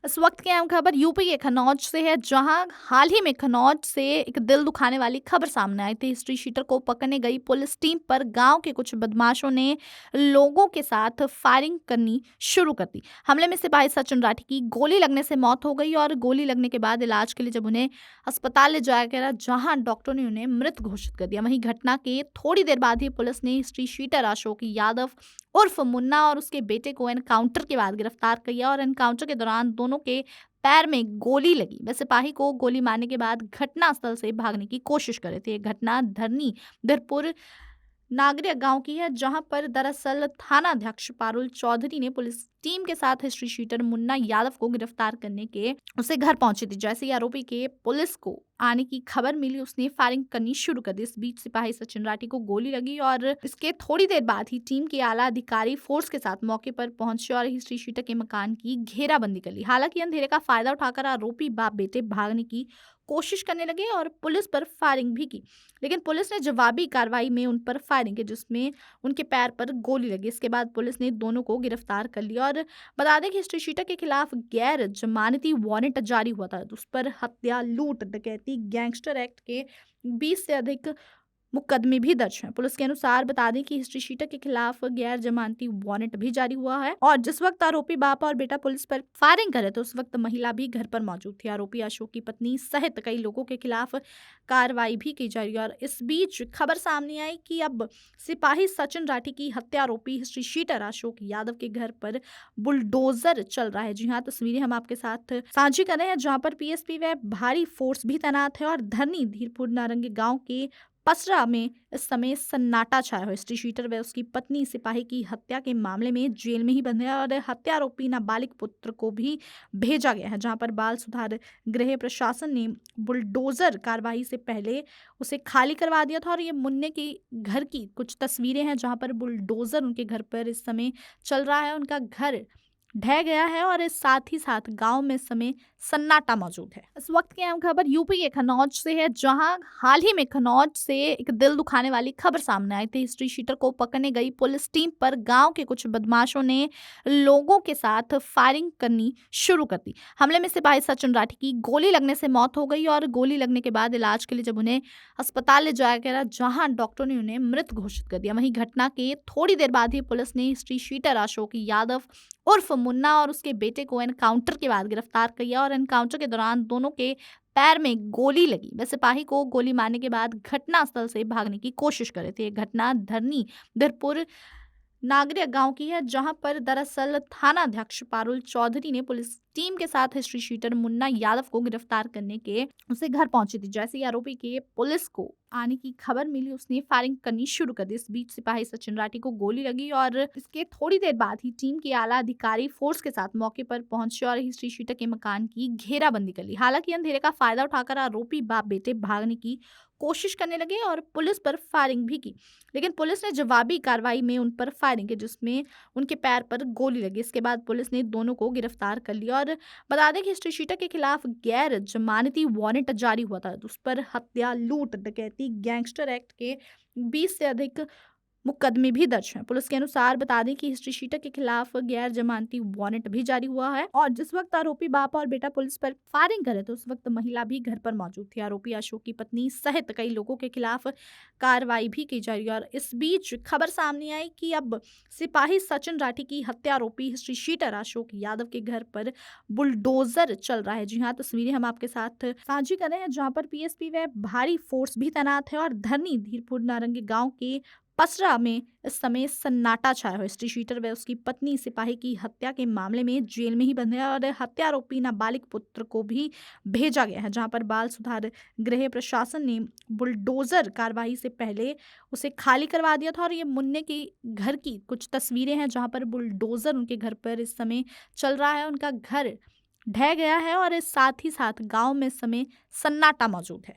इस वक्त की अहम खबर यूपी के खनौज से है, जहां हाल ही में खनौज से एक दिल दुखाने वाली खबर सामने आई थी। हिस्ट्री शीटर को पकड़ने गई पुलिस टीम पर गांव के कुछ बदमाशों ने लोगों के साथ फायरिंग करनी शुरू कर दी। हमले में सिपाही सचिन राठी की गोली लगने से मौत हो गई और गोली लगने के बाद इलाज के लिए जब उन्हें अस्पताल ले जाया गया, जहां डॉक्टरों ने उन्हें मृत घोषित कर दिया। वहीं घटना के थोड़ी देर बाद ही पुलिस ने हिस्ट्री शीटर अशोक यादव उर्फ मुन्ना और उसके बेटे को एनकाउंटर के बाद गिरफ्तार किया और एनकाउंटर के दौरान दोनों के पैर में गोली लगी। वह सिपाही को गोली मारने के बाद घटनास्थल से भागने की कोशिश कर रहे थे। ये घटना धरनी धरपुर नागरिया गांव की है, जहां पर दरअसल थाना अध्यक्ष पारुल चौधरी ने पुलिस टीम के साथ हिस्ट्री शीटर मुन्ना यादव को गिरफ्तार करने के उसे घर पहुंची थी। जैसे ही आरोपी के पुलिस को आने की खबर मिली, उसने फायरिंग करनी शुरू कर दी। इस बीच सिपाही सचिन राठी को गोली लगी और इसके थोड़ी देर बाद ही टीम के आला अधिकारी फोर्स के साथ मौके पर पहुंचे और हिस्ट्री शीटर के मकान की घेराबंदी कर ली। हालांकि अंधेरे का फायदा उठाकर आरोपी बाप बेटे भागने की कोशिश करने लगे और पुलिस पर फायरिंग भी की, लेकिन पुलिस ने जवाबी कार्रवाई में उन पर फायरिंग की, जिसमें उनके पैर पर गोली लगी। इसके बाद पुलिस ने दोनों को गिरफ्तार कर लिया और बता दें कि हिस्ट्री शीटर के खिलाफ गैर जमानती वारंट जारी हुआ था। उस पर हत्या, लूट, डकैती, गैंगस्टर एक्ट के 20 से अधिक मुकदमे भी दर्ज हैं। पुलिस के अनुसार बता दें कि हिस्ट्री शीटर के खिलाफ गैर जमानती वारंट भी जारी हुआ है और जिस वक्त आरोपी बाप और बेटा पुलिस पर फायरिंग करे तो उस वक्त महिला भी घर पर मौजूद थी। आरोपी अशोक की पत्नी सहित कई लोगों के खिलाफ कार्रवाई भी की जा रही है और इस बीच खबर सामने आई कि अब सिपाही सचिन राठी की हत्या आरोपी हिस्ट्री शीटर अशोक यादव के घर पर बुलडोजर चल रहा है। जी हाँ, तस्वीरें हम आपके साथ साझी कर रहे हैं, जहां पर पीएसपी व भारी फोर्स भी तैनात है और धरनी धीरपुर नारंगी गांव के पसरा में इस समय सन्नाटा छाया हुआ है। हिस्ट्री शीटर व उसकी पत्नी सिपाही की हत्या के मामले में जेल में ही बंद है और हत्या आरोपी नाबालिग पुत्र को भी भेजा गया है, जहां पर बाल सुधार गृह प्रशासन ने बुलडोजर कार्रवाई से पहले उसे खाली करवा दिया था। और ये मुन्ने के घर की कुछ तस्वीरें हैं, जहां पर बुलडोजर उनके घर पर इस समय चल रहा है। उनका घर ढह गया है और इस साथ ही साथ गांव में इस समय सन्नाटा मौजूद है। इस वक्त की अहम खबर यूपी के खनौज से है, जहां हाल ही में खनौज से एक दिल दुखाने वाली खबर सामने आई थी। हिस्ट्री शीटर को पकड़ने गई पुलिस टीम पर गांव के कुछ बदमाशों ने लोगों के साथ फायरिंग करनी शुरू कर दी। हमले में सिपाही सचिन राठी की गोली लगने से मौत हो गई और गोली लगने के बाद इलाज के लिए जब उन्हें अस्पताल ले जाया गया, जहां डॉक्टरों ने उन्हें मृत घोषित कर दिया। वहीं घटना के थोड़ी देर बाद ही पुलिस ने हिस्ट्री शीटर अशोक यादव उर्फ मुन्ना और उसके बेटे को एनकाउंटर के बाद गिरफ्तार किया और एनकाउंटर के दौरान दोनों के पैर में गोली लगी। वह सिपाही को गोली मारने के बाद घटनास्थल से भागने की कोशिश कर रहे थे। ये घटना धरनी धरपुर नागरिया गांव की है, जहां पर दरअसल थाना अध्यक्ष पारुल चौधरी ने पुलिस टीम के साथ हिस्ट्री शीटर मुन्ना यादव को गिरफ्तार करने के उसे घर पहुंची थी। जैसे ही आरोपी के पुलिस को आने की खबर मिली, उसने फायरिंग करनी शुरू कर दी। इस बीच सिपाही सचिन राठी को गोली लगी और इसके थोड़ी देर बाद ही टीम के आला अधिकारी फोर्स के साथ मौके पर पहुंचे और हिस्ट्री शीटर के मकान की घेराबंदी कर ली। हालांकि अंधेरे का फायदा उठाकर आरोपी बाप बेटे भागने की कोशिश करने लगे और पुलिस पर फायरिंग भी की, लेकिन पुलिस ने जवाबी कार्रवाई में उन पर फायरिंग की, जिसमें उनके पैर पर गोली लगी। इसके बाद पुलिस ने दोनों को गिरफ्तार कर लिया और बता दें कि हिस्ट्री शीटर के खिलाफ गैर जमानती वारंट जारी हुआ था। उस पर हत्या, लूट, डकैती, गैंगस्टर एक्ट के 20 से अधिक मुकदमे भी दर्ज हैं। पुलिस के अनुसार बता दें कि हिस्ट्री शीटर के खिलाफ गैर जमानती वारंट भी जारी हुआ है और जिस वक्त आरोपी बाप और बेटा पुलिस पर फायरिंग करे तो उस वक्त महिला भी घर पर मौजूद थी। आरोपी अशोक की पत्नी सहित कई लोगों के खिलाफ कार्रवाई भी की जा रही है और इस बीच खबर सामने आई कि अब सिपाही सचिन राठी की हत्या आरोपी हिस्ट्री शीटर अशोक यादव के घर पर बुलडोजर चल रहा है। जी हाँ, तस्वीरें हम आपके साथ साझी कर रहे हैं, जहाँ पर पीएसपी व भारी फोर्स भी तैनात है और धरनी धीरपुर नारंगी गांव के पसरा में इस समय सन्नाटा छाया हुआ है। हिस्ट्री शीटर व उसकी पत्नी सिपाही की हत्या के मामले में जेल में ही बंद है और हत्या आरोपी नाबालिग पुत्र को भी भेजा गया है, जहां पर बाल सुधार गृह प्रशासन ने बुलडोजर कार्रवाई से पहले उसे खाली करवा दिया था। और ये मुन्ने के घर की कुछ तस्वीरें हैं, जहां पर बुलडोजर उनके घर पर इस समय चल रहा है। उनका घर ढह गया है और इस साथ ही साथ गांव में इस समय सन्नाटा मौजूद है।